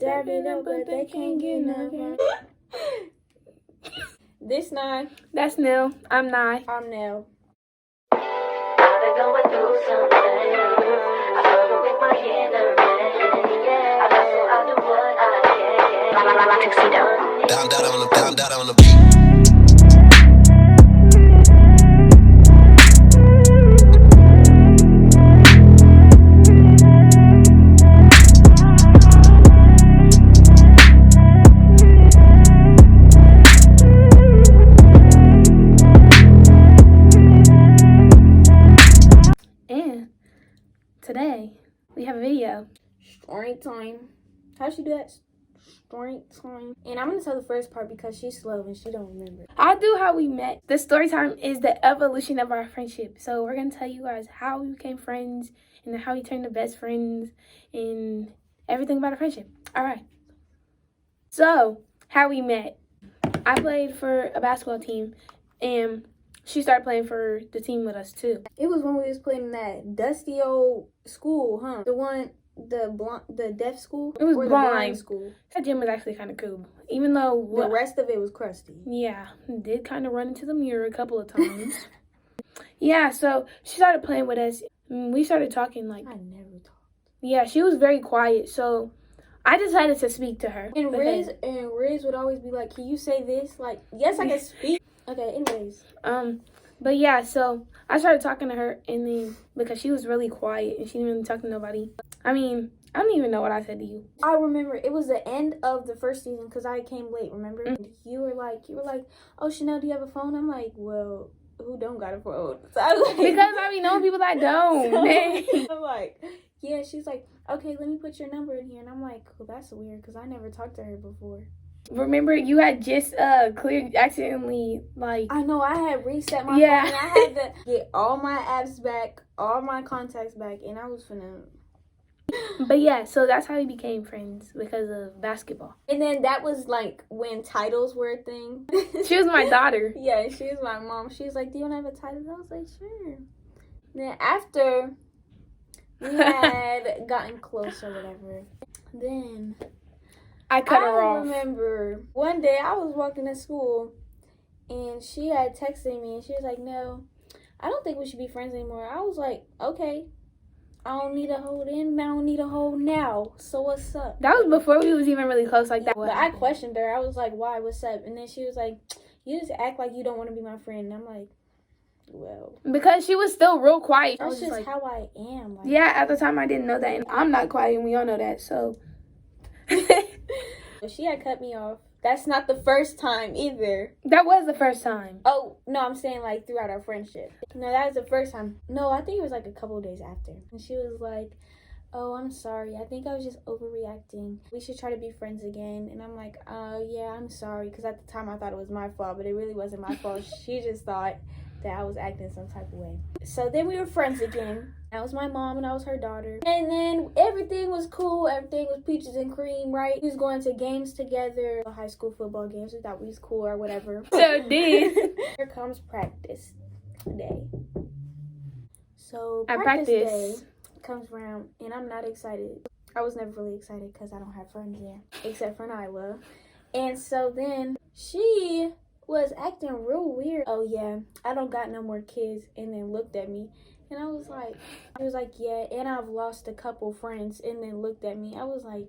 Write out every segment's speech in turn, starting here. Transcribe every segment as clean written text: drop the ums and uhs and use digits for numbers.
dab it up, but they can't get enough. This Nye. That's Nell. I'm Nye. I'm Nell. I've been going through something. I struggle with my inner man. Yeah, I hustle, I do what I can. Tuxedo. Down on the beat. And today we have a video. Story time. How she do that? Story time. And I'm gonna tell the first part because she's slow and she don't remember. I'll do how we met. The story time is the evolution of our friendship. So we're gonna tell you guys how we became friends and how we turned to best friends and everything about our friendship. All right. So how we met. I played for a basketball team and she started playing for the team with us too. It was when we was playing in that dusty old school, huh? The one, the deaf school? It was or blind. The blind school. That gym was actually kind of cool. Even though The rest of it was crusty. yeah, did kind of run into the mirror a couple of times. Yeah, so she started playing with us. We started talking like... I never talked. Yeah, she was very quiet, so I decided to speak to her. And Riz would always be like, can you say this? Like, yes, I can speak. Okay, anyways. But yeah, so I started talking to her, and then because she was really quiet and she didn't really talk to nobody. I mean, I don't even know what I said to you. I remember it was the end of the first season because I came late. Remember? Mm-hmm. You were like, oh, Chanel, do you have a phone? I'm like, well, who don't got a phone? So I was like, Because I be knowing people that don't. So I'm like, yeah. She's like, okay, let me put your number in here, and I'm like, well, that's weird because I never talked to her before. Remember, you had just accidentally, like... I know, I had reset my Yeah. phone, and I had to get all my apps back, all my contacts back, and I was finna... But yeah, so that's how we became friends, because of basketball. And then that was, like, when titles were a thing. She was my daughter. Yeah, she was my mom. She was like, do you want to have a title? I was like, sure. Then after we had gotten close or whatever, then... I cut her I off. remember one day I was walking to school and she had texted me and she was like, no, I don't think we should be friends anymore. I was like, okay, I don't need a hold in, I don't need a hold now. So what's up? That was before we was even really close like that. But I questioned her. I was like, why? What's up? And then she was like, you just act like you don't want to be my friend. And I'm like, well. Because she was still real quiet. That's just like, how I am. Like, yeah, at the time I didn't know that. And I'm not quiet and we all know that, so... She had cut me off. That's not the first time either. That was the first time. Oh, no, I'm saying like throughout our friendship. No, that was the first time. No, I think it was like a couple of days after. And she was like, oh, I'm sorry. I think I was just overreacting. We should try to be friends again. And I'm like, oh, yeah, I'm sorry. Because at the time I thought it was my fault, but it really wasn't my fault. She just thought that I was acting some type of way. So then we were friends again. That was my mom and I was her daughter. And then everything was cool. Everything was peaches and cream, right? We was going to games together. High school football games. We thought we was cool or whatever. So did. Here comes practice day. So At practice day practice comes around and I'm not excited. I was never really excited because I don't have friends there. Except for Nyla. And so then she was acting real weird. Oh yeah, I don't got no more kids. And then looked at me. And I was like, he was like, yeah, and I've lost a couple friends. And then looked at me. I was like,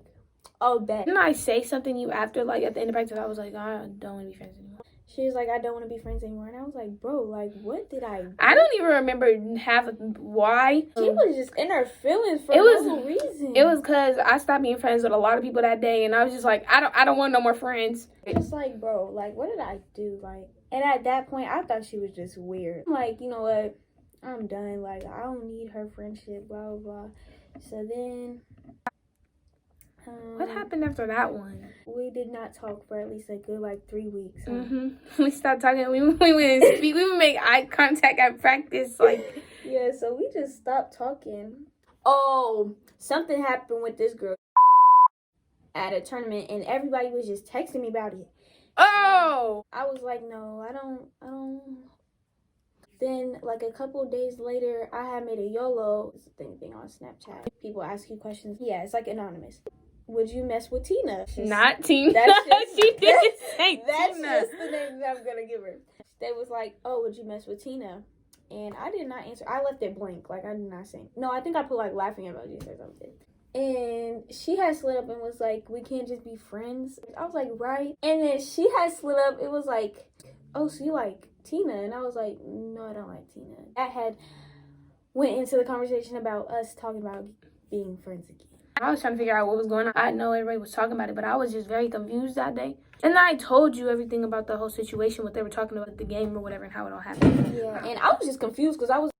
oh, bet. Didn't I say something to you after, like, at the end of practice? I was like, I don't want to be friends anymore. She was like, I don't want to be friends anymore. And I was like, bro, like, what did I do? I don't even remember half of why. She was just in her feelings for no reason. It was because I stopped being friends with a lot of people that day. And I was just like, I don't want no more friends. Just like, bro, like, what did I do? Like, and at that point, I thought she was just weird. I'm like, you know what? I'm done. Like, I don't need her friendship, blah, blah, blah. So then... what happened after that one? We did not talk for at least a good, like, 3 weeks. Huh? We stopped talking. We wouldn't speak. We would make eye contact at practice, like... Yeah, so we just stopped talking. Oh, something happened with this girl at a tournament, and everybody was just texting me about it. Oh! I was like, no, I don't... Then, like, a couple of days later, I had made a YOLO thing on Snapchat. People ask you questions. Yeah, it's like anonymous. would you mess with Tina? Not Tina. That's just, She didn't say that's Tina. just the name that I'm gonna give her. They was like, oh, would you mess with Tina? And I did not answer. I left it blank. Like, I did not say. No, I think I put, like, laughing emojis or something. And she had slid up and was like, we can't just be friends. I was like, right. And then she had slid up. It was like, oh, so you like Tina? And I was like, no, I don't like Tina. That had went into the conversation about us talking about being friends again. I was trying to figure out what was going on. I know everybody was talking about it, but I was just very confused that day. And I told you everything about the whole situation, what they were talking about, the game or whatever, and how it all happened. Yeah, and I was just confused because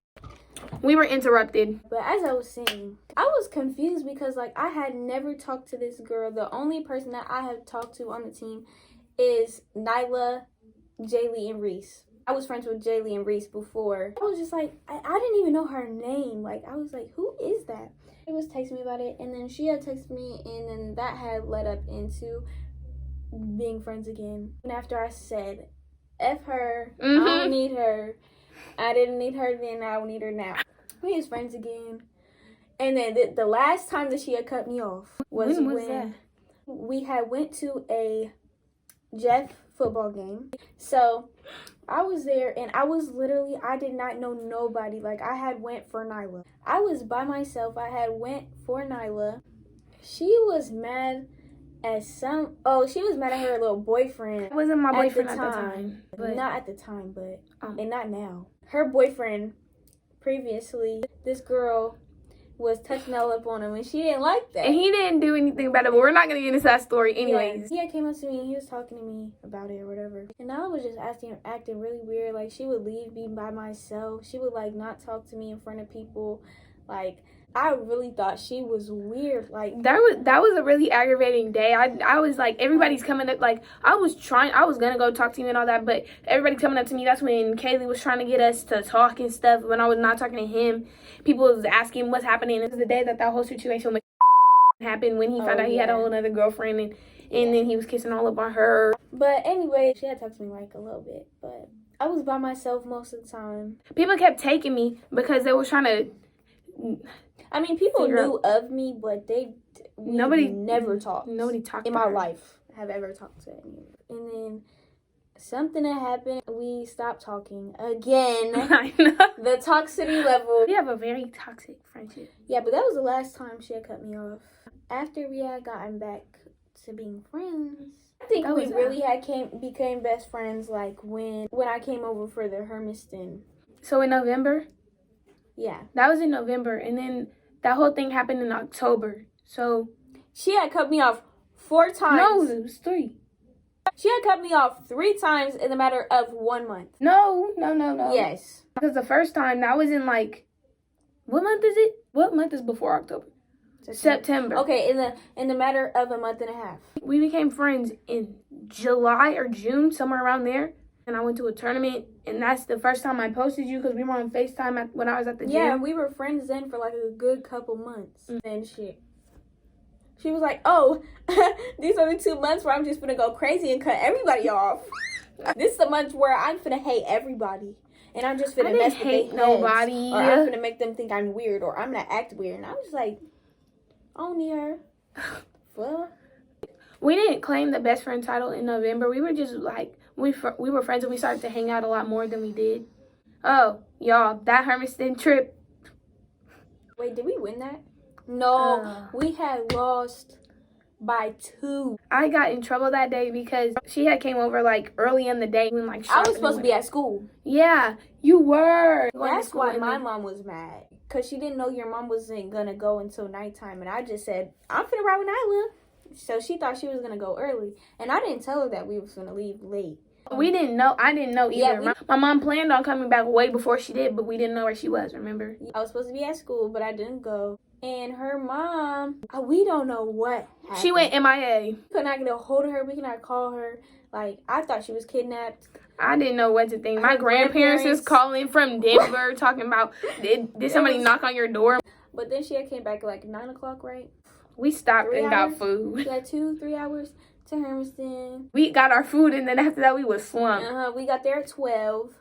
we were interrupted. But as I was saying, I was confused because, like, I had never talked to this girl. The only person that I have talked to on the team is Nyla, Jaylee, and Reese. I was friends with Jaylee and Reese before. I was just like, I didn't even know her name. Like, I was like, who is that? She was texting me about it, and then she had texted me, and then that had led up into being friends again. And after I said, F her, I don't need her. I didn't need her then, I don't need her now. We was friends again. And then the last time that she had cut me off was when that? we had went to a Jeff football game. So I was there, and I did not know nobody. Like, I had went for Nyla. I was by myself. I had went for Nyla. She was mad at she was mad at her little boyfriend. It wasn't my boyfriend at the time. But Not at the time, but and not now. Her boyfriend, previously, this girl was touching all up on him, and she didn't like that. And he didn't do anything about it, but we're not going to get into that story anyways. Yeah, he came up to me, and he was talking to me about it or whatever. And I was just acting really weird. Like, she would leave me by myself. She would, like, not talk to me in front of people. Like, I really thought she was weird. Like, that was a really aggravating day. I was like, everybody's coming up. Like, I was gonna go talk to you and all that, but everybody's coming up to me. That's when Kaylee was trying to get us to talk and stuff. When I was not talking to him, people was asking what's happening. It was the day that whole situation with happened, when he found out he had a whole other girlfriend, and then he was kissing all up on her. But anyway, she had talked to me like a little bit, but I was by myself most of the time. People kept taking me because they were trying to. I mean, people knew of me, but nobody never talked. Nobody talked in my life. Have ever talked to anyone. And then something that happened. We stopped talking again. I know. The toxicity level. We have a very toxic friendship. Yeah, but that was the last time she had cut me off. After we had gotten back to being friends, I think we really became best friends. Like when I came over for the Hermiston. So in November. Yeah. That was in November, and then that whole thing happened in October. So she had cut me off 4 times. No, it was 3. She had cut me off 3 times in a matter of 1 month. No. Yes. Because the first time, that was in like, what month is it? What month is before October? September. Okay, in the matter of a month and a half. We became friends in July or June, somewhere around there. And I went to a tournament, and that's the first time I posted you because we were on FaceTime when I was at the gym. Yeah, we were friends then for like a good couple months. And she was like, oh, these are the 2 months where I'm just going to go crazy and cut everybody off. This is the month where I'm going to hate everybody. And I'm just going to mess with their heads. Nobody. Or I'm going to make them think I'm weird, or I'm going to act weird. And I was like, I don't need her. Well, we didn't claim the best friend title in November. We were just like, we were friends, and we started to hang out a lot more than we did. Oh, y'all, that Hermiston trip. Wait, did we win that? No, we had lost by 2. I got in trouble that day because she had came over like early in the day when like I was supposed to be at school. Yeah, you were. That's why my mom was mad, because she didn't know your mom wasn't gonna go until nighttime, and I just said I'm finna ride with Nyla. So she thought she was gonna go early, and I didn't tell her that we was gonna leave late. We didn't know. I didn't know either. Yeah, my mom planned on coming back way before she did, but we didn't know where she was, remember? I was supposed to be at school, but I didn't go. And her mom, we don't know what happened. She went MIA. We could not get a hold of her. We could not call her. Like, I thought she was kidnapped. I didn't know what to think. My grandparents is calling from Denver talking about, did somebody knock on your door? But then she came back at like 9 o'clock, right? We stopped and got food. We had 2-3 hours to Hermiston. We got our food, and then after that, we was slumped. We got there at 12.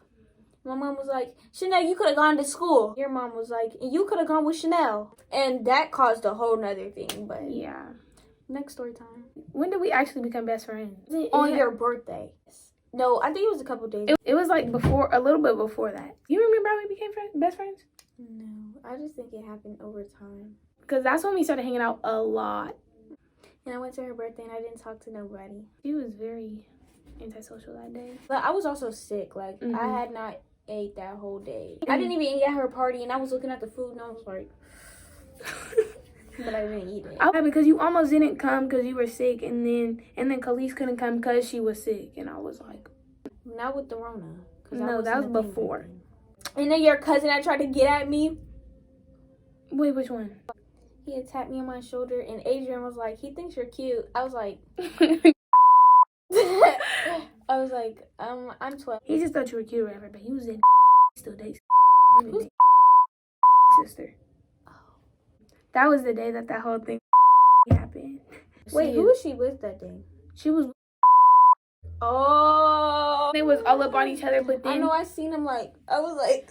My mom was like, Chanel, you could have gone to school. Your mom was like, you could have gone with Chanel. And that caused a whole nother thing. But yeah. Next story time. When did we actually become best friends? On your birthday. No, I think it was a couple days. It was like before, a little bit before that. You remember how we became best friends? No, I just think it happened over time. Because that's when we started hanging out a lot. And I went to her birthday and I didn't talk to nobody. She was very antisocial that day. But I was also sick. Like, I had not ate that whole day. I didn't even eat at her party, and I was looking at the food and I was like... But I didn't eat it. Okay, because you almost didn't come because you were sick, and then Khalees couldn't come because she was sick, and I was like, not with the Rona. No, that was before. And then your cousin that tried to get at me. Wait, which one? He had tapped me on my shoulder, and Adrian was like, he thinks you're cute. I was like, I'm 12. He just thought you were cute or whatever, but he was in still dates. Who's sister? That was the day that whole thing happened. Wait, who was she with that day? She was. Oh. They was all up on each other, but then I know I seen him I was like.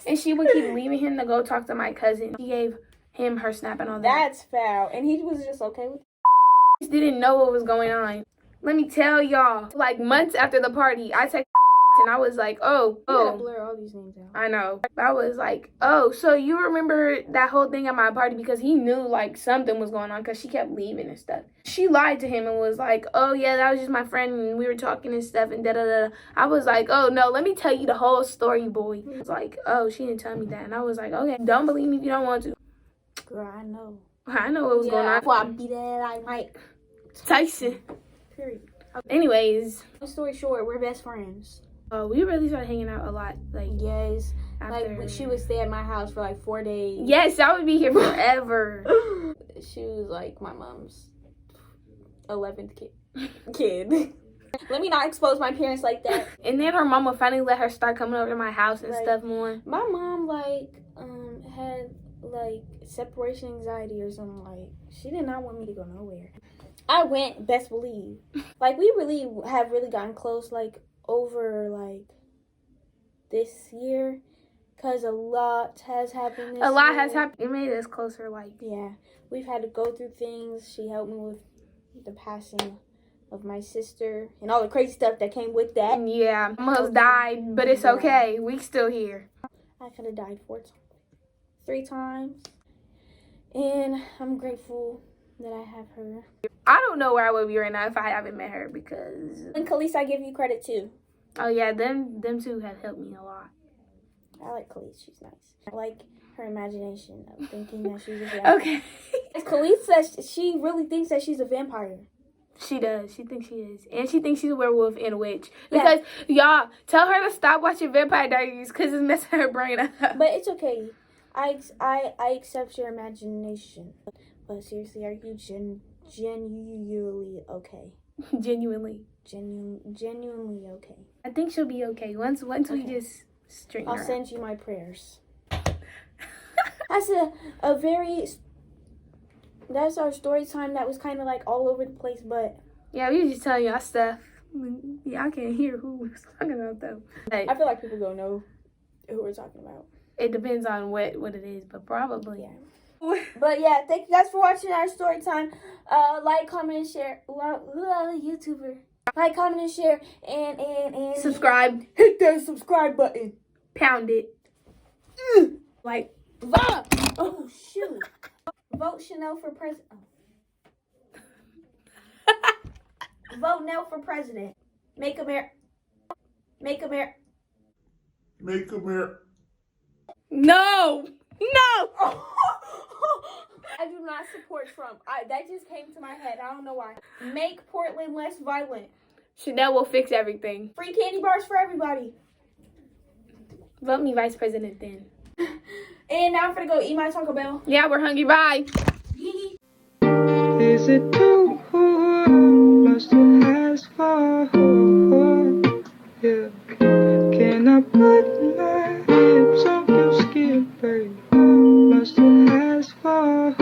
and she would keep leaving him to go talk to my cousin. She gave him her snap and all that. That's foul. And he was just okay with it. He just didn't know what was going on. Let me tell y'all, like months after the party, I texted and I was like, You gotta blur all these names out. I know. I was like, oh, so you remember that whole thing at my party? Because he knew like something was going on because she kept leaving and stuff. She lied to him and was like, oh yeah, that was just my friend and we were talking and stuff and da-da-da. I was like, oh no, let me tell you the whole story, boy. He was like, oh, she didn't tell me that. And I was like, okay, don't believe me if you don't want to. Girl, I know. I know what was going on. Before I beat that like Mike Tyson. Period. Anyways. Long story short, we're best friends. We really started hanging out a lot. Like, yes. after... Like, she would stay at my house for like 4 days. Yes, I would be here forever. She was like my mom's 11th kid. Let me not expose my parents like that. And then her mom would finally let her start coming over to my house and stuff more. My mom, had, separation anxiety or something. Like, she did not want me to go nowhere. I went, best believe. Like, we really have really gotten close, over this year, because a lot has happened this A lot year. has happened. It made us closer, Yeah, we've had to go through things. She helped me with the passing of my sister and all the crazy stuff that came with that. Yeah, almost died, but it's okay. We still here. I could have died 3 times, and I'm grateful that I have her. I don't know where I would be right now if I haven't met her, because... And Khalees, I give you credit too. Oh yeah, them two have helped me a lot. I like Khalees. She's nice. I like her imagination of thinking that she's a vampire. Okay. Khalees says she really thinks that she's a vampire. She does. She thinks she is. And she thinks she's a werewolf and a witch. Because, y'all, tell her to stop watching Vampire Diaries because it's messing her brain up. But it's okay. I accept your imagination. But seriously, are you genuinely okay? Genuinely. Genuinely okay. I think she'll be okay once we just straighten her I'll out. send you my prayers. That's our story time. That was kind of all over the place, but yeah, we were just telling y'all stuff. Yeah, I can't hear who we're talking about though. I feel like people don't know who we're talking about. It depends on what it is, but probably. Yeah. But yeah, thank you guys for watching our story time. Like, comment, and share. YouTuber. Like, comment, and share, and Subscribe. Hit that subscribe button. Pound it. Like. Vote. Oh shoot. Vote Chanel for president. Vote Nell for president. Make America. No. I do not support Trump. That just came to my head. I don't know why. Make Portland less violent. Chanel will fix everything. Free candy bars for everybody. Vote me vice president then. And now I'm gonna go eat my Taco Bell. Yeah, we're hungry. Bye. Is it too much to ask for? Yeah. Can I put my lips on your skin, babe? Much to ask for?